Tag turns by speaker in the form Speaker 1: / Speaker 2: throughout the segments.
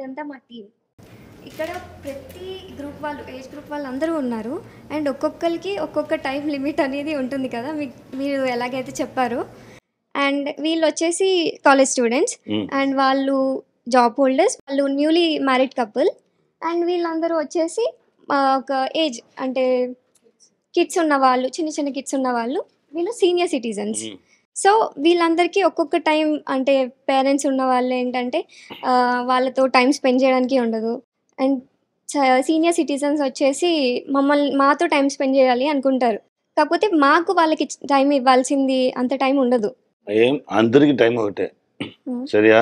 Speaker 1: ఇదంతా మా టీం. ఇక్కడ ప్రతి గ్రూప్ వాళ్ళు, ఏజ్ గ్రూప్ వాళ్ళు అందరూ ఉన్నారు. అండ్ ఒక్కొక్కరికి ఒక్కొక్క టైం లిమిట్ అనేది ఉంటుంది కదా, మీరు ఎలాగైతే చెప్పారో. అండ్ వీళ్ళు వచ్చేసి కాలేజ్ స్టూడెంట్స్ అండ్ వాళ్ళు జాబ్ హోల్డర్స్, వాళ్ళు న్యూలీ మ్యారీడ్ కపుల్. అండ్ వీళ్ళందరూ వచ్చేసి ఒక ఏజ్ అంటే కిడ్స్ ఉన్న వాళ్ళు, చిన్న చిన్న కిడ్స్ ఉన్న వాళ్ళు, వీళ్ళు సీనియర్ సిటిజన్స్. సో వీళ్ళందరికీ ఒక్కొక్క టైం, అంటే పేరెంట్స్ ఉన్న వాళ్ళు ఏంటంటే వాళ్ళతో టైం స్పెండ్ చేయడానికి ఉండదు. అండ్ సీనియర్ సిటిజన్స్ వచ్చేసి మాతో టైం స్పెండ్ చేయాలి అనుకుంటారు. కాకపోతే మాకు వాళ్ళకి టైం ఇవ్వాల్సింది అంత టైం ఉండదు.
Speaker 2: అందరికి టైం ఒకటే, సరియా?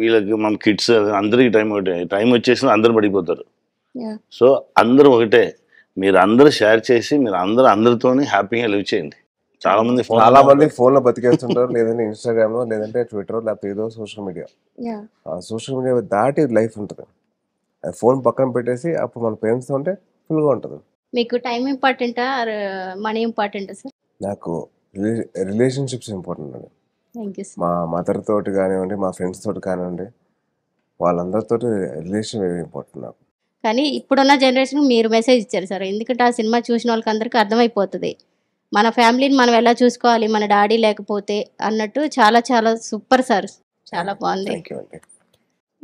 Speaker 2: వీళ్ళకి మన కిడ్స్ అందరికి టైం ఒకటే. టైం వచ్చేసి అందరు పడిపోతారు. సో అందరూ ఒకటే. మీరు అందరూ షేర్ చేసి మీరు అందరితోని హ్యాపీగా లివ్ చేయండి. చాలా మంది
Speaker 3: ఫోన్ లో బతికేస్తుంటారు, లేదంటే ఇన్స్టాగ్రామ్ లో, లేదంటే ట్విట్టర్, లేకపోతే ఏదో సోషల్ మీడియా. సోషల్ మీడియా దాటి లైఫ్ ఉంటుంది. ఫోన్ పక్కన పెట్టేసి అప్పుడు మన పేరెంట్స్ తో ఉంటే ఫుల్ గా ఉంటుంది.
Speaker 4: మీకు టైం ఇంపార్టెంటా మనీ ఇంపార్టెంటా సార్?
Speaker 3: నాకు రిలేషన్షిప్స్ ఇంపార్టెంట్ అండి.
Speaker 4: Thank you.
Speaker 3: మా మదర్ తోటి కానివ్వండి, మా ఫ్రెండ్స్ తోటి కానివ్వండి, వాళ్ళందరితో రిలేషన్ ఇంపార్టెంట్ నాకు.
Speaker 4: కానీ ఇప్పుడున్న జనరేషన్ మీరు మెసేజ్ ఇచ్చారు సార్, ఎందుకంటే ఆ సినిమా చూసిన వాళ్ళకి అందరికీ అర్థమైపోతుంది మన ఫ్యామిలీని మనం ఎలా చూసుకోవాలి, మన డాడీ లేకపోతే అన్నట్టు. చాలా చాలా సూపర్ సార్, చాలా బాగుంది.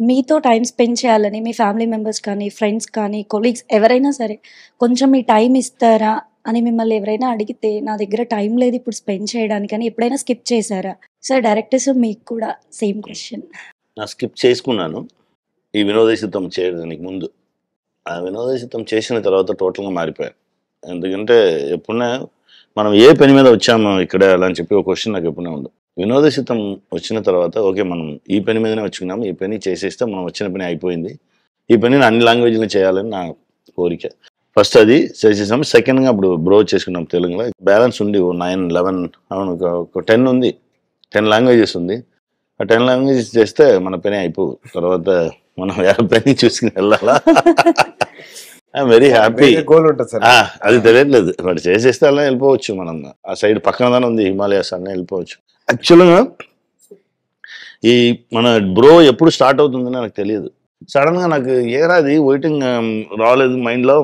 Speaker 5: మీతో టైం స్పెండ్ చేయాలని మీ ఫ్యామిలీ మెంబర్స్ కానీ, ఫ్రెండ్స్ కానీ, కొలీగ్స్ ఎవరైనా సరే కొంచెం మీ టైం ఇస్తారా అని మిమ్మల్ని ఎవరైనా అడిగితే, నా దగ్గర టైం లేదు ఇప్పుడు స్పెండ్ చేయడానికి అని ఎప్పుడైనా స్కిప్ చేశారా? సార్ డైరెక్టర్స్ మీకు కూడా సేమ్ క్వశ్చన్.
Speaker 2: నా స్కిప్ చేసుకున్నాను ఈ వినోదశితం చేయడానికి ముందు. ఆ వినోదశితం చేసిన తర్వాత టోటల్గా మారిపోయాను. ఎందుకంటే ఎప్పుడైనా మనం ఏ పని మీద వచ్చామో ఇక్కడ అలా అని చెప్పి ఒక క్వశ్చన్ నాకు ఎప్పుడైనా ఉండదు. వినోదశితం వచ్చిన తర్వాత ఓకే, మనం ఈ పని మీదనే వచ్చుకున్నాము, ఈ పని చేసేస్తే మనం వచ్చిన పని అయిపోయింది, ఈ పనిని అన్ని లాంగ్వేజ్లో చేయాలని నా కోరిక. ఫస్ట్ అది చేసేసాము. సెకండ్గా అప్పుడు బ్రో చేసుకున్నాం తెలుగులో. బ్యాలెన్స్ ఉంది 9, 11, అవును, ఒక 10 ఉంది. 10 లాంగ్వేజెస్ ఉంది. ఆ 10 లాంగ్వేజెస్ చేస్తే మన పని అయిపోవు. తర్వాత మనం వేరే పని చూసుకుని వెళ్ళాలా. I'm very happy. అది తెలియట్లేదు, వాడు చేసేస్తే అలా వెళ్ళిపోవచ్చు. మనం ఆ సైడ్ పక్కన ఉంది హిమాలయాస్ అన్నీ వెళ్ళిపోవచ్చు. యాక్చువల్గా ఈ మన బ్రో ఎప్పుడు స్టార్ట్ అవుతుందని నాకు తెలియదు. సడన్గా నాకు ఏరాది వెయిటింగ్ రాలేదు మైండ్లో.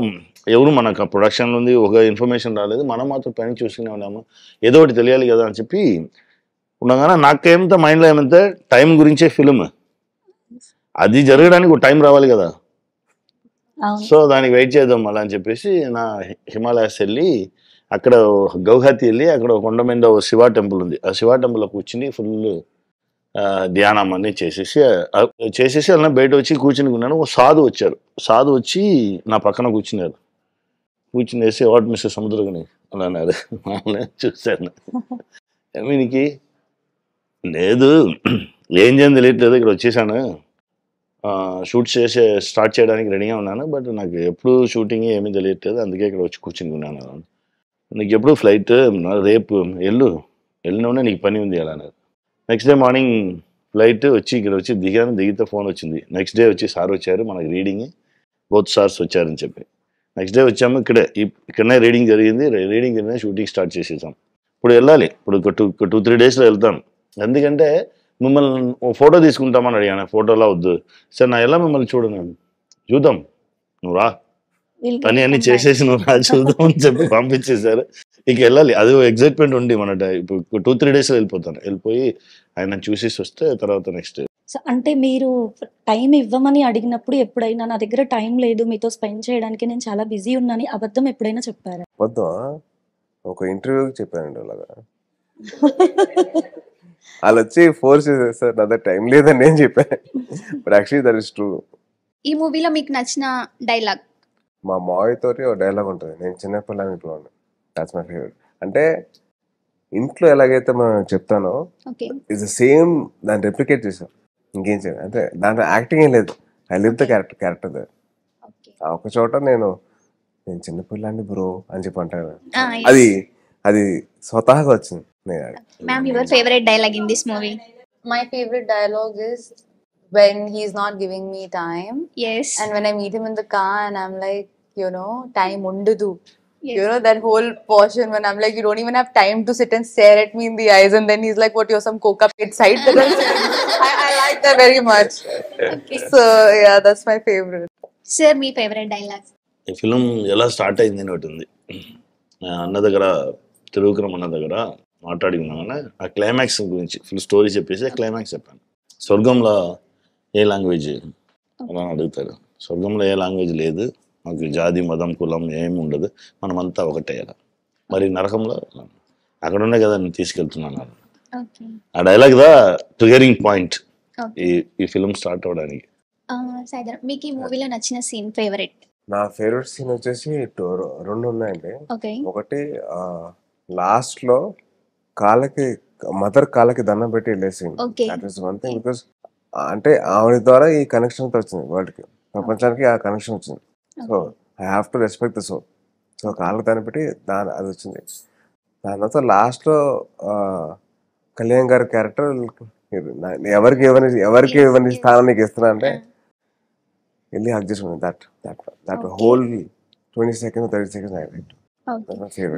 Speaker 2: ఎవరు మనకు ఆ ప్రొడక్షన్లో ఉంది, ఒక ఇన్ఫర్మేషన్ రాలేదు. మనం మాత్రం పని చూసుకునే ఉన్నాము, ఏదో ఒకటి తెలియాలి కదా అని చెప్పి ఉండగానే నాకేమంతా మైండ్లో ఏమంటే టైం గురించే ఫిలిం. అది జరగడానికి ఒక టైం రావాలి కదా. సో దానికి వెయిట్ చేద్దాం అలా అని చెప్పేసి నా హిమాలయాస్ వెళ్ళి, అక్కడ గౌహతి వెళ్ళి, అక్కడ కొండ మీద శివ టెంపుల్ ఉంది. ఆ శివ టెంపుల్లో కూర్చుని ఫుల్ ధ్యానం అన్నీ చేసేసి అలా బయట వచ్చి కూర్చుని ఉన్నాను. ఒక సాధు వచ్చారు. సాధు వచ్చి నా పక్కన కూర్చున్నారు. కూర్చునేసి వాట్ మిస్టర్ సముద్రగని అలా అన్నారు. చూశాను. మీనికి లేదు, ఏం చేయని తెలియట్లేదు, ఇక్కడ వచ్చేసాను, షూట్ స్టార్ట్ చేయడానికి రెడీగా ఉన్నాను, బట్ నాకు ఎప్పుడు షూటింగ్ ఏమీ తెలియట్లేదు, అందుకే ఇక్కడ వచ్చి కూర్చున్నాను. నీకు ఎప్పుడు ఫ్లైట్, రేపు వెళ్ళినోనే నీకు పని ఉంది అలా అన్నారు. నెక్స్ట్ డే మార్నింగ్ ఫ్లైట్ వచ్చి ఇక్కడ వచ్చి దిగితే ఫోన్ వచ్చింది. నెక్స్ట్ డే వచ్చి సార్ వచ్చారు, మనకి రీడింగ్ బోత్ సార్స్ వచ్చారని చెప్పి. నెక్స్ట్ డే వచ్చాము, ఇక్కడనే రీడింగ్ జరిగింది. రీడింగ్ జరిగిన షూటింగ్ స్టార్ట్ చేసేసాం. ఇప్పుడు వెళ్ళాలి, ఇప్పుడు 2-3 డేస్లో వెళ్తాను. ఎందుకంటే మిమ్మల్ని ఫోటో తీసుకుంటామని అడిగాను. ఫోటోలా వద్దు సార్, నా ఎలా మిమ్మల్ని చూద్దాం, నువ్వు రా, పని అన్ని చేసేసి నువ్వు రా చూద్దాం అని చెప్పి పంపించేశారు. ఇక వెళ్ళాలి, అది ఎగ్జైట్మెంట్ ఉండి మన ఇప్పుడు 2-3 డేస్లో వెళ్ళిపోయి ఆయన చూసేసి వస్తే తర్వాత నెక్స్ట్.
Speaker 5: అంటే మీరు టైం ఇవ్వమని అడిగినప్పుడు ఎప్పుడైనా నా దగ్గర టైం లేదు మీతో స్పెండ్ చేయడానికి, నేను చాలా బిజీ ఉన్నాను అబద్ధం ఎప్పుడైనా చెప్పారా?
Speaker 3: అబద్ధం ఒక ఇంటర్వ్యూకి చెప్పానండి అలాగా. వాళ్ళు వచ్చి ఫోర్స్ చేశారు సార్, నా దగ్గర టైం లేదని నేను చెప్పాను. But actually that is true.
Speaker 6: ఈ మూవీలో మీకు నచ్చిన డైలాగ్?
Speaker 3: మా మావయ్య తోటి ఒక డైలాగ్ ఉంటుంది, నేను చిన్నపిల్లని ఇంట్లో ఉన్నాను, దాట్స్ మై ఫేవరెట్. అంటే ఇంట్లో ఎలాగైతే మనం చెప్తానో ఇట్స్ ద సేమ్, దాన్ని రెప్లికేట్ చేసాం, ఇంకేం చేయాలి అంటే దాంట్లో యాక్టింగ్ ఏం లేదు. I live the character. ఆ ఒక చోట నేను చిన్నపిల్లాన్ని బ్రో అని చెప్పి అంటాను. అది స్వతహాగా వచ్చింది.
Speaker 6: Ma'am, your favorite dialogue in this movie?
Speaker 7: My favorite dialogue is when he's not giving me time.
Speaker 6: Yes.
Speaker 7: And when I meet him in the car and I'm like, time undadu. You know, that whole portion when I'm like, you don't even have time to sit and stare at me in the eyes, and then he's like, what, you're some coca pit side? I like that very much. So, yeah, that's my favorite.
Speaker 6: Sir me favourite dialogue?
Speaker 2: ఈ film ఎలా start అయింది అని ఒకటి ఉంది. అన్న దగ్గర త్రివిక్రమ్ అన్న దగ్గర మాట్లాడుకున్నామని ఆ క్లైమాక్స్ గురించి ఫుల్ స్టోరీ చెప్పేసి క్లైమాక్స్ చెప్పాను. స్వర్గంలో ఏ లాంగ్వేజ్ అలా అడుగుతారు. స్వర్గంలో ఏ లాంగ్వేజ్ లేదు, మాకు జాతి మతం కులం ఏమి ఉండదు, మనమంతా ఒకటే అలా. మరి నరకంలో అక్కడ ఉండే కదా నేను తీసుకెళ్తున్నాను. ఆ డైలాగ్ దా ట్రిగరింగ్ పాయింట్ ఈ ఫిలిం స్టార్ట్ అవడానికి.
Speaker 6: సాయిధరం, మీకు ఈ మూవీలో నచ్చిన సీన్ ఫేవరెట్?
Speaker 3: నా ఫేవరెట్ సీన్ వచ్చేసి రెండు ఉన్నాయండి.
Speaker 6: ఓకే.
Speaker 3: ఒకటి లాస్ట్ లో మదర్ కాళ్ళకి దండం పెట్టి వెళ్ళే scene. That was one thing. Because అంటే ఆవిడ ద్వారా ఈ కనెక్షన్ వచ్చింది వరల్డ్ కి, ప్రపంచానికి ఆ కనెక్షన్ వచ్చింది. So I have to respect the soul. So కాళ్ళకి దండం పెట్టి అది వచ్చింది. దాని తర్వాత లాస్ట్ లో కళ్యాణ్ గారి క్యారెక్టర్ ఎవరికి ఎవరిని స్థానం నీకు ఇస్తున్నా అంటే వెళ్ళి హక్ చేసుకున్నాను. That whole 20 seconds 30 seconds I liked.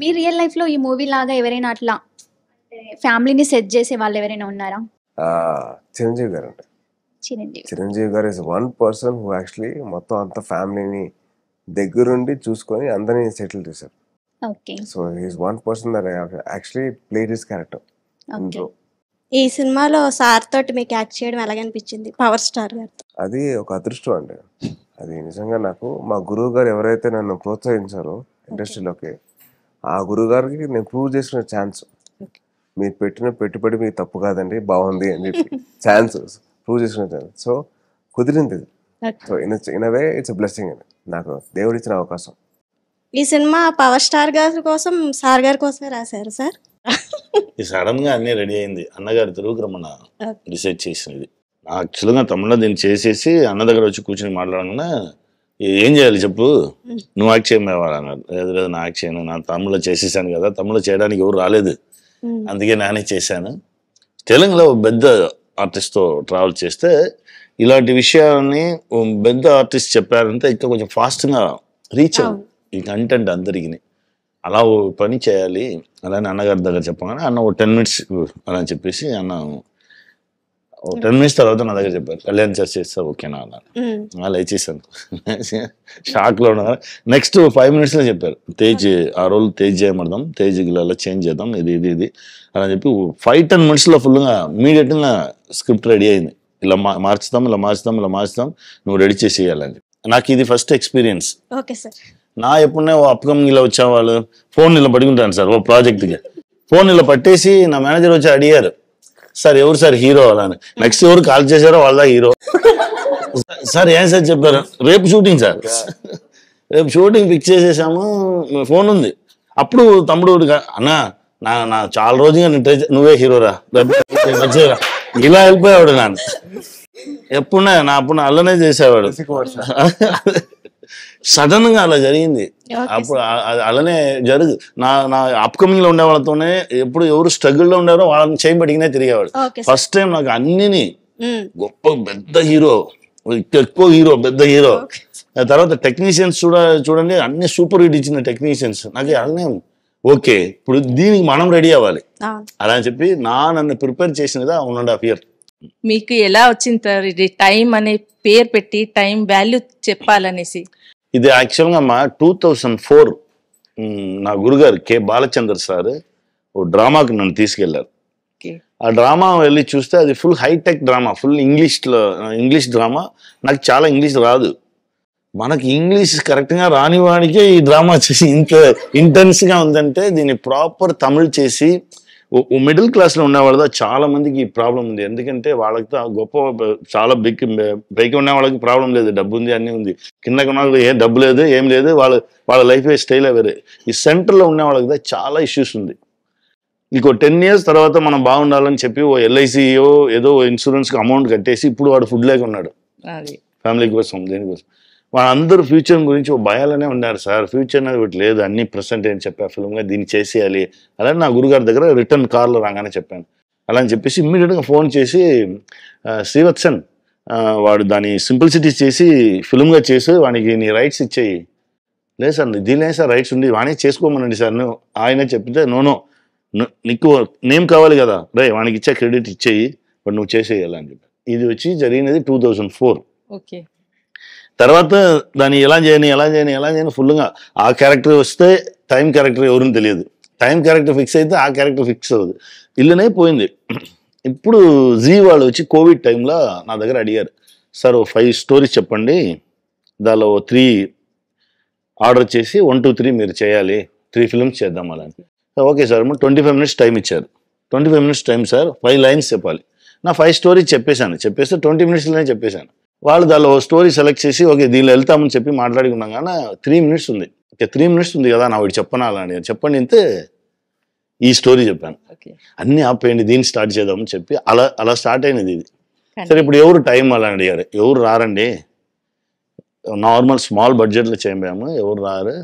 Speaker 6: Me real life లో ఈ మూవీ లాగా ఎవరైనా అట్లా ఫ్యామిలీని సెట్ చేసే వాళ్ళు ఎవరైనా ఉన్నారా?
Speaker 3: చిరంజీవి గారు అంటే చిరంజీవి గారు is one person who actually మొత్తం అంత ఫ్యామిలీని దగ్గరుండి చూసుకొని అందరినీ సెటిల్ చేశారు. So he's one person that actually played his character.
Speaker 4: ఈ సినిమాలో సార్ తోటి మీకు యాక్ట్ చేయడం ఎలాగనిపించింది, పవర్ స్టార్ గారితో?
Speaker 3: అది ఒక అదృష్టం అండి. అది నిజంగా నాకు మా గురువు గారు ఎవరైతే నన్ను ప్రోత్సహించారో ఇండస్ట్రీలోకి, ఆ గురువు గారికి నేను ప్రూవ్ చేసిన ఛాన్స్. మీరు పెట్టిన పెట్టుబడి మీకు తప్పు కాదండి, బాగుంది అని చెప్పి ఛాన్స్ ప్రూవ్ చేసిన ఛాన్స్. సో కుదిరింది. So in a way it's blessing అండి, నాకు దేవుడు ఇచ్చిన అవకాశం.
Speaker 4: ఈ సినిమా పవర్ స్టార్ గారి కోసం, సార్ గారి కోసమే రాశారు సార్?
Speaker 2: ఈ సడన్ గా అన్ని రెడీ అయింది. అన్నగారు త్రివిక్రమణ రీసెర్చ్ చేసినది. యాక్చువల్గా తమిళలో దీన్ని చేసేసి అన్న దగ్గర వచ్చి కూర్చొని మాట్లాడకుండా ఏం చేయాలి చెప్పు, నువ్వు యాక్ట్ చేయమేవాడు అన్నారు. లేదు లేదు నా యాక్ట్ చేయను, నా తమిళలో చేసేసాను కదా, తమిళలో చేయడానికి ఎవరు రాలేదు, అందుకే నేనే చేశాను. తెలుగులో పెద్ద ఆర్టిస్ట్తో ట్రావెల్ చేస్తే ఇలాంటి విషయాన్ని పెద్ద ఆర్టిస్ట్ చెప్పారంటే ఇంకా కొంచెం ఫాస్ట్గా రీచ్ అవ్వు ఈ కంటెంట్ అందరికి. అలా ఓ పని చేయాలి అలానే అన్నగారి దగ్గర చెప్పగానే అన్న ఓ 10 minutes అలా చెప్పేసి అన్న 10 minutes తర్వాత నా దగ్గర చెప్పారు, కళ్యాణ్ చేస్తా ఓకేనా అన్నారు. అలా ఇచ్చేసాను. షాక్లో ఉన్నా. నెక్స్ట్ 5 minutesలో చెప్పారు, తేజ్ ఆ రోల్ తేజ్ చేయమడదాం, తేజ్ ఇలా చేంజ్ చేద్దాం, ఇది అలా చెప్పి 5-10 minutesలో ఫుల్గా ఇమీడియట్గా స్క్రిప్ట్ రెడీ అయింది. ఇలా మార్చుతాం నువ్వు రెడీ చేసేయాలని. నాకు ఇది ఫస్ట్ ఎక్స్పీరియన్స్.
Speaker 4: Okay sir.
Speaker 2: నా ఎప్పుడనే ఓ అప్కమింగ్ ఇలా వచ్చేవాళ్ళు ఫోన్ ఇలా పట్టుకుంటాను సార్, ఓ ప్రాజెక్ట్కి ఫోన్ ఇలా పట్టేసి నా మేనేజర్ వచ్చి అడిగారు, సార్ ఎవరు సార్ హీరో అలా అని. నెక్స్ట్ ఎవరు కాల్ చేశారో వాళ్ళ హీరో. సార్ ఏం సార్ చెప్పారు, రేపు షూటింగ్ సార్, రేపు షూటింగ్ ఫిక్స్ చేసేసాము, ఫోన్ ఉంది. అప్పుడు తమ్ముడు అన్న నా చాలా రోజుగా నువ్వే హీరోరా వచ్చేరా ఇలా వెళ్ళిపోయావాడు. నాన్న ఎప్పుడున్నా అప్పుడు అల్లనే చేసేవాడు. సడన్ గా అలా జరిగింది. అప్పుడు అలానే నా అప్కమింగ్ లో ఉండే వాళ్ళతోనే ఎప్పుడు ఎవరు స్ట్రగుల్ లో ఉండారో వాళ్ళని చేయబడిగానే తిరిగేవాడు. ఫస్ట్ టైం నాకు అన్నిని గొప్ప పెద్ద హీరో, ఎక్కువ హీరో, పెద్ద హీరో. తర్వాత టెక్నీషియన్స్ చూడండి అన్ని సూపర్ హిట్ ఇచ్చిన టెక్నీషియన్స్. నాకు అలానే ఓకే ఇప్పుడు దీనికి మనం రెడీ అవ్వాలి అలా అని చెప్పి నన్ను ప్రిపేర్ చేసినదా 1.5 years.
Speaker 8: మీకు ఎలా వచ్చింది సార్ ఇది టైం అనే పేరు పెట్టి టైం వాల్యూ చెప్పాలనేసి?
Speaker 2: ఇది యాక్చువల్గా మా 2004 నా గురుగారు కె బాలచందర్ సార్ ఓ డ్రామాకి నన్ను తీసుకెళ్లారు. ఆ డ్రామా వెళ్ళి చూస్తే అది full hitech drama, full English drama. నాకు చాలా ఇంగ్లీష్ రాదు. మనకి ఇంగ్లీష్ కరెక్ట్గా రాని వాడికే ఈ డ్రామా చేసి ఇంత ఇంటెన్స్గా ఉందంటే దీన్ని ప్రాపర్ తమిళ్ చేసి మిడిల్ క్లాస్లో ఉండేవాళ్ళతో చాలా మందికి ఈ ప్రాబ్లం ఉంది. ఎందుకంటే వాళ్ళకి గొప్ప చాలా పైకి ఉన్న వాళ్ళకి ప్రాబ్లం లేదు, డబ్బు ఉంది, అన్నీ ఉంది. కిందకి ఉన్న వాళ్ళకి డబ్బు లేదు, ఏం లేదు, వాళ్ళ లైఫ్ స్టైల్ వేరే. ఈ సెంటర్లో ఉన్న వాళ్ళకి చాలా ఇష్యూస్ ఉంది. ఇంకో 10 years తర్వాత మనం బాగుండాలని చెప్పి ఓ ఎల్ఐసియో ఏదో ఇన్సూరెన్స్కి అమౌంట్ కట్టేసి ఇప్పుడు వాడు ఫుడ్ లేక ఉన్నాడు ఫ్యామిలీ కోసం, దేనికోసం. వాళ్ళందరూ ఫ్యూచర్ గురించి ఓ భయాలనే ఉన్నారు సార్. ఫ్యూచర్ అనేది ఒకటి లేదు, అన్ని ప్రెసెంట్ అని చెప్పా ఫిల్మ్గా దీన్ని చేసేయాలి. అలానే నా గురుగారి దగ్గర రిటర్న్ కార్లో రాగానే చెప్పాను. అలా అని చెప్పేసి ఇమ్మీడియట్గా ఫోన్ చేసి శ్రీవత్సన్ వాడు దాని సింప్లిసిటీ చేసి ఫిల్మ్గా చేసి వానికి నీ రైట్స్ ఇచ్చేయి, లేదు సార్ దీనిలో సార్ రైట్స్ ఉంది, వాణి చేసుకోమనండి సార్. ఆయన చెప్తే నో నీకు నేమ్ కావాలి కదా, వానికి ఇచ్చే క్రెడిట్ ఇచ్చేయి, బట్ నువ్వు చేసేయాలని చెప్పి. ఇది వచ్చి జరిగినది 2004.
Speaker 8: ఓకే.
Speaker 2: తర్వాత దాన్ని ఎలా చేయని ఫుల్గా ఆ క్యారెక్టర్ వస్తే టైం క్యారెక్టర్ ఎవరిని తెలియదు, టైం క్యారెక్టర్ ఫిక్స్ అయితే ఆ క్యారెక్టర్ ఫిక్స్ అవ్వదు, ఇల్లునే పోయింది. ఇప్పుడు జీ వాళ్ళు వచ్చి కోవిడ్ టైంలో నా దగ్గర అడిగారు, సార్ 5 స్టోరీస్ చెప్పండి, దానిలో 3 ఆర్డర్ చేసి 1, 2, 3 మీరు చేయాలి, 3 ఫిల్మ్స్ చేద్దాం అలా. ఓకే సార్, 25 మినిట్స్ టైం ఇచ్చారు. 25 మినిట్స్ టైం సార్, 5 లైన్స్ చెప్పాలి. నా 5 స్టోరీస్ చెప్పేస్తే 20 మినిట్స్లోనే చెప్పేశాను. వాళ్ళు దానిలో స్టోరీ సెలెక్ట్ చేసి ఓకే దీనిలో వెళ్తామని చెప్పి మాట్లాడుకున్నాం, కానీ 3 మినిట్స్ ఉంది. 3 మినిట్స్ ఉంది కదా, నా వాడు చెప్పనా అలా అని చెప్పండి అంతే, ఈ స్టోరీ చెప్పాను. అన్నీ ఆపేయండి, దీన్ని స్టార్ట్ చేద్దామని చెప్పి అలా స్టార్ట్ అయినది ఇది. సరే ఇప్పుడు ఎవరు టైం అలా అడిగారు, ఎవరు రారండి, నార్మల్ స్మాల్ బడ్జెట్లో చేయము, ఎవరు రారు,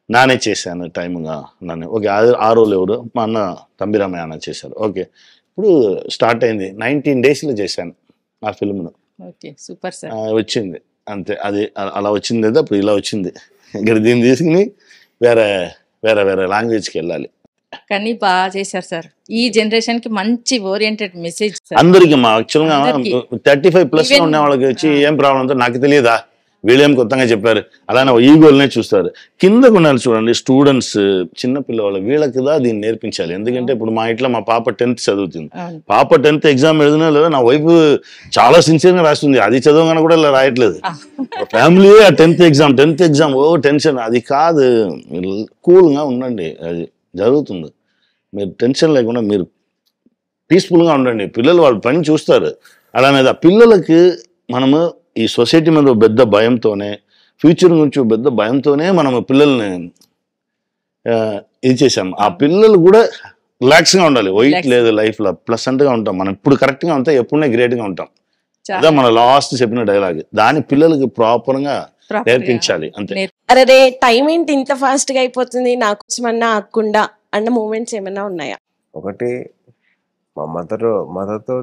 Speaker 2: నానే చేశాను టైమ్గా నన్ను. ఓకే ఆ రోజు ఎవరు, మా అన్న తంబిరామయ్య అన్న చేశారు. ఓకే ఇప్పుడు స్టార్ట్ అయింది, 19 daysలో చేశాను ఆ ఫిల్మ్ను.
Speaker 8: Okay super sir.
Speaker 2: వచ్చింది అంతే, అది అలా వచ్చింది కదా, అప్పుడు ఇలా వచ్చింది. ఇక్కడ దీన్ని తీసుకుని వేరే లాంగ్వేజ్కి వెళ్ళాలి.
Speaker 8: కానీ బాగా చేశారు సార్, ఈ జనరేషన్ కి మంచి ఓరియంటెడ్ మెసేజ్
Speaker 2: అందరికి. మా యాక్చువల్గా 35+ ఉన్న వాళ్ళకి వచ్చి ఏం ప్రాబ్లం ఉందో నాకు తెలియదా, వీళ్ళేం కొత్తగా చెప్పారు అలానే ఈగోల్నే చూస్తారు. కిందకు ఉండాలి చూడండి స్టూడెంట్స్, చిన్న పిల్లవాళ్ళు, వీళ్ళకి కదా దీన్ని నేర్పించాలి. ఎందుకంటే ఇప్పుడు మా ఇంట్లో మా పాప 10th చదువుతుంది, పాప 10th ఎగ్జామ్ ఎదుగునా లేదా, నా వైఫ్ చాలా సిన్సియర్గా రాస్తుంది, అది చదవగానే కూడా ఇలా రాయట్లేదు. ఫ్యామిలీ 10th ఎగ్జామ్ ఓ టెన్షన్, అది కాదు, మీరు కూల్గా ఉండండి, అది జరుగుతుంది. మీరు టెన్షన్ లేకుండా మీరు పీస్ఫుల్గా ఉండండి, పిల్లలు వాళ్ళ పని చూస్తారు. అలానేది ఆ పిల్లలకి మనము ఈ సొసైటీ మీద పెద్ద భయంతోనే, ఫ్యూచర్ గురించి పెద్ద భయంతోనే మనం పిల్లల్ని ఇది చేసాము. ఆ పిల్లలు కూడా రిలాక్స్గా ఉండాలి, వెయిట్ లేదు లైఫ్లో, ప్లసెంట్గా ఉంటాం మనం. ఇప్పుడు కరెక్ట్గా ఉంటాం, ఎప్పుడైనా గ్రేట్గా ఉంటాం. అదే మన లాస్ట్ చెప్పిన డైలాగ్, దాని పిల్లలకి ప్రాపర్గా నేర్పించాలి అంతే.
Speaker 9: అరే టైం ఏంటి ఇంత ఫాస్ట్ గా అయిపోతుంది, నా కోసమన్నా ఆకుండా అన్న మూమెంట్స్ ఏమైనా ఉన్నాయా?
Speaker 3: ఒకటి మా మదర్తో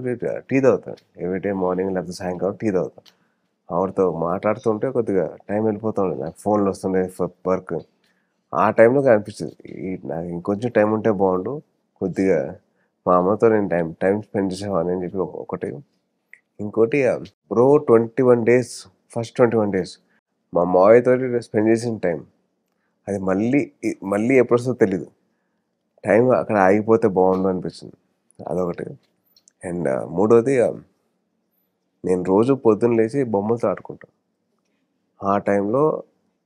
Speaker 3: టీ తాగుతాను ఎవ్రీడే మార్నింగ్, లేకపోతే సాయంకాలం టీ తాగుతాను. ఆవిడతో మాట్లాడుతుంటే కొద్దిగా టైం వెళ్ళిపోతూ ఉండేది, నాకు ఫోన్లు వస్తుండే వర్క్. ఆ టైంలో అనిపించింది నాకు ఇంకొంచెం టైం ఉంటే బాగుండు, కొద్దిగా మా అమ్మతో నేను టైం స్పెండ్ చేసేవాడిని అని చెప్పి ఒకటి. ఇంకోటి బ్రో 21 days, ఫస్ట్ 21 days మా మావయ్యతో స్పెండ్ చేసిన టైం, అది మళ్ళీ ఎప్పుడు వస్తుందో తెలీదు. టైం అక్కడ ఆగిపోతే బాగుండు అనిపించింది, అదొకటి. అండ్ మూడోది, నేను రోజు పొద్దున్న లేచి బొమ్మలతో ఆడుకుంటాను. ఆ టైంలో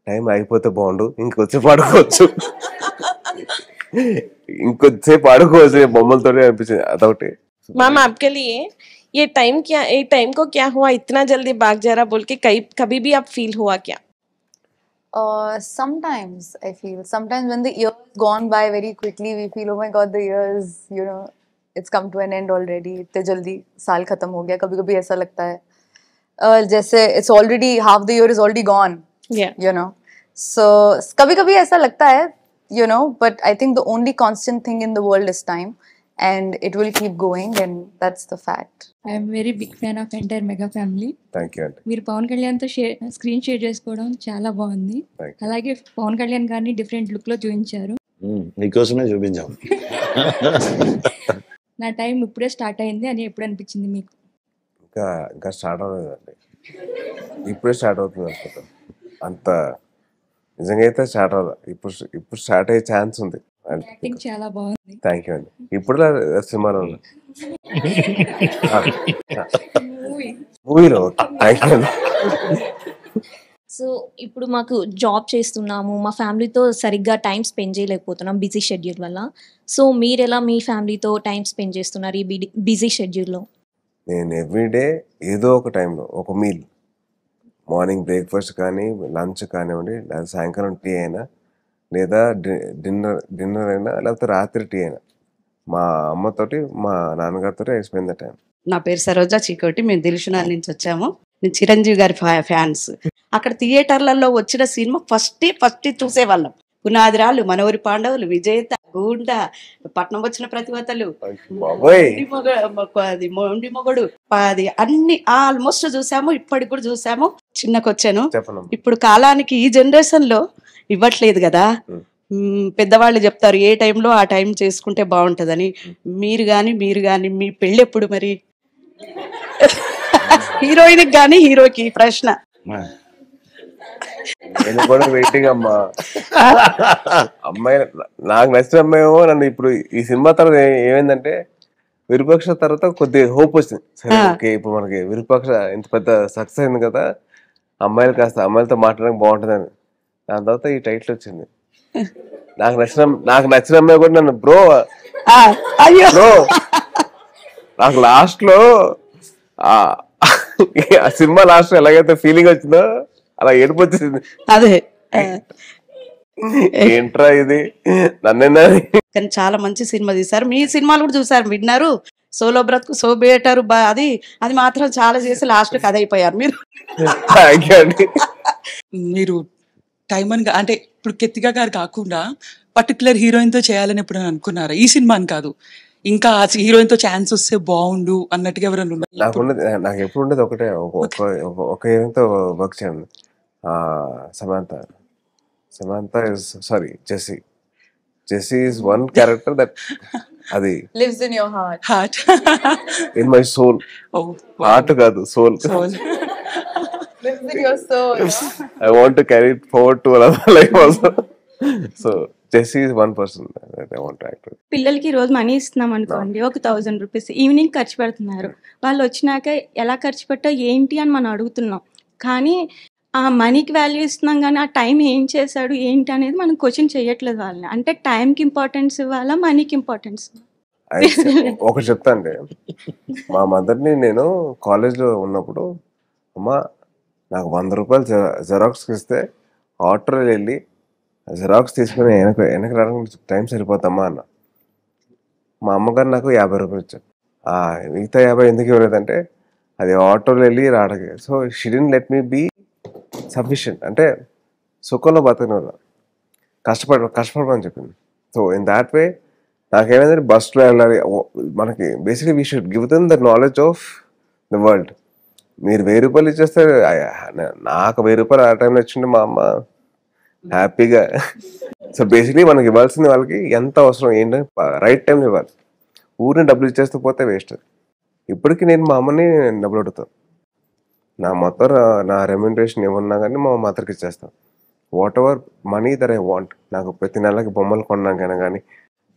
Speaker 3: టైం అయిపోతే బాగుండు, ఇంకొద్దిసేపు ఆడుకోవచ్చు బొమ్మలతో అనిపించింది, అదొకటి.
Speaker 9: मैम आपके लिए ये टाइम को क्या हुआ, इतना जल्दी भाग जा रहा बोल के कभी भी आप फील हुआ क्या?
Speaker 7: Sometimes I feel, sometimes when the years gone by very quickly, we feel, oh my god, the years, it's come to an end already, इतने जल्दी साल खत्म हो गया. कभी कभी ऐसा लगता है जैसे it's already half the year is already gone. So कभी कभी ऐसा लगता है, but I think the only constant thing in the world is time, and it will keep going, and that's the fact.
Speaker 10: I am very big fan of entire Mega Family.
Speaker 3: Thank you అండి.
Speaker 10: మీరు పవన్ కళ్యాణ్తో screen share చేసుకోవడం చాలా బాగుంది. అలాగే పవన్ కళ్యాణ్ గారిని different look లో చూపించారు.
Speaker 2: మీకోసమే చూపించాము.
Speaker 10: నా టైం ఇప్పుడే స్టార్ట్ అయింది అని ఎప్పుడు అనిపించింది మీకు?
Speaker 3: ఇంకా స్టార్ట్ అవ్వలేదండి, ఇప్పుడే స్టార్ట్ అవుతుంది అనుకుంటా. అంత నిజంగా అయితే స్టార్ట్ అవ్వదు, ఇప్పుడు స్టార్ట్ అయ్యే ఛాన్స్ ఉంది.
Speaker 10: యాక్టింగ్ చాలా బాగుంది.
Speaker 3: థ్యాంక్ యూ అండి. ఇప్పుడు సినిమాలో మూవీలో థ్యాంక్ యూ అండి.
Speaker 11: సో ఇప్పుడు మాకు జాబ్ చేస్తున్నాము, మా ఫ్యామిలీతో సరిగ్గా టైం స్పెండ్ చేయలేకపోతున్నాం బిజీ షెడ్యూల్ వల్ల. సో మీరు ఎలా మీ ఫ్యామిలీతో టైం స్పెండ్ చేస్తున్నారు ఈ బిజీ షెడ్యూల్లో?
Speaker 3: నేను ఎవ్రీడే ఏదో ఒక టైంలో ఒక మీల్, మార్నింగ్ బ్రేక్ఫాస్ట్ కానీ లంచ్ కానివ్వండి, లేదా సాయంకాలం టీ అయినా, లేదా డిన్నర్ అయినా, లేకపోతే రాత్రి టీ అయినా, మా అమ్మతోటి మా నాన్నగారితో ఐ స్పెండ్ ద టైం.
Speaker 12: నా పేరు సరోజా చీకోటి, మేము దిల్షునార్ నుంచి వచ్చాము. నేను చిరంజీవి గారి ఫ్యాన్స్. అక్కడ థియేటర్లలో వచ్చిన సినిమా ఫస్ట్ చూసేవాళ్ళం. పునాదిరాలు, మనవరి పాండవులు, విజేత, గూండా, పట్నం వచ్చిన ప్రతివతలు, మొండి మొగడు, అది అన్ని ఆల్మోస్ట్ చూసాము. ఇప్పటికి కూడా చూసాము. చిన్నకొచ్చాను. ఇప్పుడు కాలానికి ఈ జనరేషన్ లో ఇవ్వట్లేదు కదా. పెద్దవాళ్ళు చెప్తారు ఏ టైంలో ఆ టైం చేసుకుంటే బాగుంటుందని. మీరు కానీ మీ పెళ్ళి ఎప్పుడు మరి? హీరోయిన్ కానీ హీరోకి ప్రశ్న.
Speaker 3: నేను కూడా వెయిటింగ్ అమ్మా. అమ్మాయి నాకు నచ్చిన అమ్మాయి ఏమో నన్ను ఇప్పుడు ఈ సినిమా తర్వాత ఏమైందంటే విరూపాక్ష తర్వాత కొద్దిగా హోప్ వచ్చింది. సరే ఓకే ఇప్పుడు మనకి విరూపాక్ష ఇంత పెద్ద సక్సెస్ అయింది కదా, అమ్మాయిలు కాస్త అమ్మాయిలతో మాట్లాడడానికి బాగుంటుందని. దాని తర్వాత ఈ టైటిల్ వచ్చింది. నాకు నచ్చిన అమ్మాయి కూడా నన్ను బ్రో నాకు లాస్ట్ లో ఆ సినిమా లాస్ట్ లో ఎలాగైతే ఫీలింగ్ వచ్చిందో అలా ఏడుపు వచ్చేసింది.
Speaker 12: అదే
Speaker 3: ఏంట్రా ఇది నన్ను.
Speaker 12: కానీ చాలా మంచి సినిమా తీశారు. మీ సినిమాలు కూడా చూసారు, విన్నారు. సోలో బ్రతుకు సో బేటరు అది అది మాత్రం చాలా చేసి లాస్ట్ కథ అయిపోయారు మీరు.
Speaker 13: మీరు టైం అని అంటే ఇప్పుడు కెత్తిగా గారు కాకుండా పర్టికులర్ హీరోయిన్ తో చేయాలని ఎప్పుడైనా అనుకున్నారా? ఈ సినిమాని కాదు, ఇంకా హీరోయిన్ తో ఛాన్స్ వస్తే బాగుండు అన్నట్టుగా ఎవరైనా ఉన్నారు?
Speaker 3: నాకు ఎప్పుడు ఉండేది ఒకటే, ఒక హీరోయిన్ తో వర్క్ చేయండి. Samantha sorry Jessie is one character that అది
Speaker 7: lives in your heart
Speaker 3: in my soul. Heart కాదు, soul.
Speaker 7: Lives in your soul.
Speaker 3: I want to carry it forward to another life also. So Jessie is one person that I want to act with.
Speaker 14: పిల్లలకి రోజు money ఇస్తున్నాం అనుకోండి, ఒక 1000 rupees evening ఖర్చు పెడుతున్నారు. వాళ్ళు వచ్చినాక ఎలా ఖర్చు పెట్టావు ఏంటి అని మనం అడుగుతున్నాం, కానీ ఆ మనీకి వాల్యూ ఇస్తున్నాం కానీ ఆ టైం ఏం చేశాడు ఏంటి అనేది మనం క్వశ్చన్ చేయట్లేదు వాళ్ళని. అంటే టైంకి ఇంపార్టెన్స్ ఇవ్వాలా, మనీకి ఇంపార్టెన్స్?
Speaker 3: ఒకటి చెప్తా అండి, మా మదర్ని నేను కాలేజ్లో ఉన్నప్పుడు, అమ్మా నాకు 100 రూపాయలు జెరాక్స్కి ఇస్తే ఆటోలో వెళ్ళి జెరాక్స్ తీసుకుని వెనక రావడానికి టైం సరిపోతామా అన్న. మా అమ్మగారు నాకు 50 రూపాయలు ఇచ్చారు. మిగతా 50 ఎందుకు ఇవ్వలేదంటే అది ఆటోలో వెళ్ళి రావడానికి. So she didn't let me be sufficient, అంటే సుఖంలో బతకని వల్ల కష్టపడమని చెప్పింది. సో ఇన్ దాట్ వే నాకేమైందంటే బస్సులో వెళ్ళాలి. మనకి basically we should give them the knowledge of the world. మీరు 1000 రూపాయలు ఇచ్చేస్తే, నాకు 1000 రూపాయలు ఆ టైంలో ఇచ్చిండే మా అమ్మ హ్యాపీగా. సో బేసిక్లీ మనకి ఇవ్వాల్సింది వాళ్ళకి ఎంత అవసరం ఏంటంటే రైట్ టైంలో ఇవ్వాలి. ఊరిని డబ్బులు ఇచ్చేస్తూ పోతే వేస్ట్. ఇప్పటికీ నేను మా అమ్మని డబ్బులు అడుగుతాను. నా మొత్తం నా రెమ్యూనరేషన్ ఏమన్నా కానీ మా మదర్కి ఇచ్చేస్తాను. Whatever money there I want, నాకు ప్రతి నెలకి బొమ్మలు కొనడానికైనా కానీ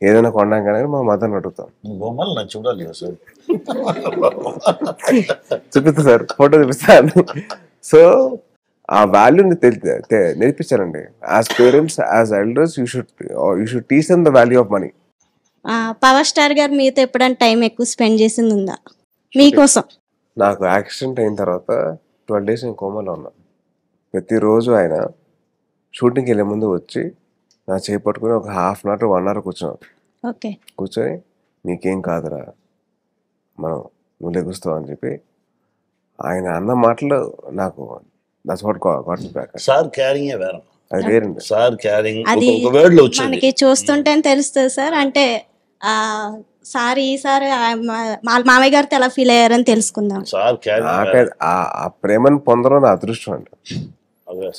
Speaker 3: ఏదైనా కొనడానికైనా కానీ మా మదర్ని అడుగుతాను.
Speaker 2: బొమ్మలు నాకు చూడాలి సార్,
Speaker 3: చూపిస్తా సార్, ఫోటో చూపిస్తాను. సో ఆ వాల్యూని నేర్పించాలండి. As parents, as elders, you should teach them the value of money.
Speaker 4: Power star గారు మీతో ఎప్పుడైనా టైం ఎక్కువ స్పెండ్ చేసింది ఉందా మీకోసం?
Speaker 3: నాకు యాక్సిడెంట్ అయిన తర్వాత 12 days నేను కోమాలో ఉన్నాను. ప్రతిరోజు ఆయన షూటింగ్కి వెళ్ళే ముందు వచ్చి నా చేయి పట్టుకుని ఒక 1/2 hour 1 hour కూర్చున్నాను. కూర్చొని నీకేం కాదురా, నువ్వు లెగుస్తావు అని చెప్పి ఆయన అన్న మాటలు నాకు
Speaker 2: సార్ క్యారింగ్ వేరే,
Speaker 3: అది వేరండి.
Speaker 2: సార్ క్యారింగ్
Speaker 4: అది మనకి చూస్తుంటే తెలుస్తుంది సార్. అంటే సార్ ఈసారి మామయ్య గారితో ఎలా ఫీల్ అయ్యారని తెలుసుకుందాం.
Speaker 3: ఆ ప్రేమను పొందడం నా అదృష్టం అండి.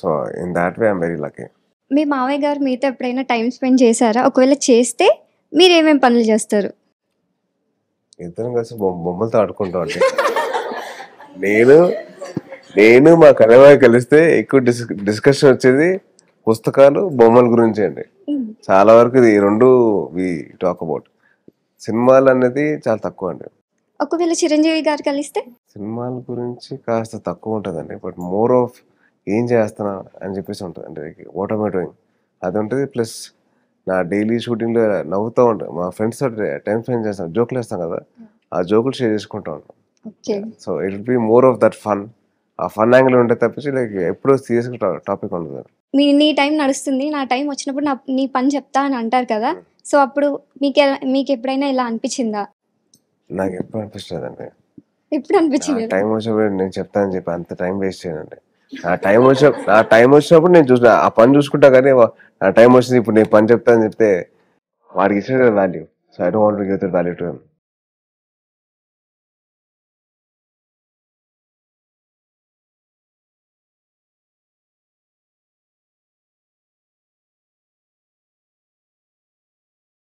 Speaker 3: So in that way I'm very lucky.
Speaker 1: మీ మామయ్య గారు మీతో ఎప్పుడైనా టైం స్పెండ్ చేశారా? ఒకవేళ చేస్తే మీరు ఏమేమి పనులు చేస్తారు?
Speaker 3: ఇద్దరం కలిసి బొమ్మలతో ఆడుకుంటాం. అంటే నేను మా కన్నయ్య కలిస్తే ఎక్కువ డిస్కషన్ వచ్చేది పుస్తకాలు, బొమ్మల గురించి అండి. చాలా వరకు ఇది 2 వి టాక్ అబౌట్. సినిమాలు అనేది చాలా తక్కువ అండి.
Speaker 1: ఒకవేళ చిరంజీవి గారు కలిస్తే
Speaker 3: సినిమాల గురించి కాస్త తక్కువ ఉంటుందండి. బట్ మోర్ ఆఫ్ ఏం చేస్తున్నా అని చెప్పేసి ఉంటుంది. అంటే వాట్ ఆర్ మై డూయింగ్ అది ఉంటుంది. ప్లస్ నా డైలీ షూటింగ్లో నవ్వుతూ ఉంటాను. మా ఫ్రెండ్స్ తోటి టైం స్పెండ్ చేస్తాను, జోకులు వేస్తాం కదా, ఆ జోకులు షేర్ చేసుకుంటూ ఉంటాం. So it will be more of that fun. ఆ ఫన్ యాంగిల్ ఉంటే తప్పించి లైక్ ఎప్పుడూ సీరియస్ టాపిక్ ఉండదు.
Speaker 1: నీ టైం నడుస్తుంది, నా టైం వచ్చినప్పుడు నీ పని చెప్తా అని అంటారు కదా, సో అప్పుడు మీకు ఎప్పుడైనా ఇలా అనిపించిందా?
Speaker 3: నాకు ఎప్పుడు అనిపించలేదండి.
Speaker 1: ఎప్పుడు అనిపించింది?
Speaker 3: టైం వచ్చినప్పుడు నేను చెప్తానని చెప్పి అంత టైం వేస్ట్ చేయనండి. నా టైం వచ్చినప్పుడు నేను చూసిన ఆ పని చూసుకుంటా. కానీ నా టైం వచ్చింది ఇప్పుడు నేను పని చెప్తానని చెప్తే వాడికి ఇచ్చిన value. So I don't want to give that value to him.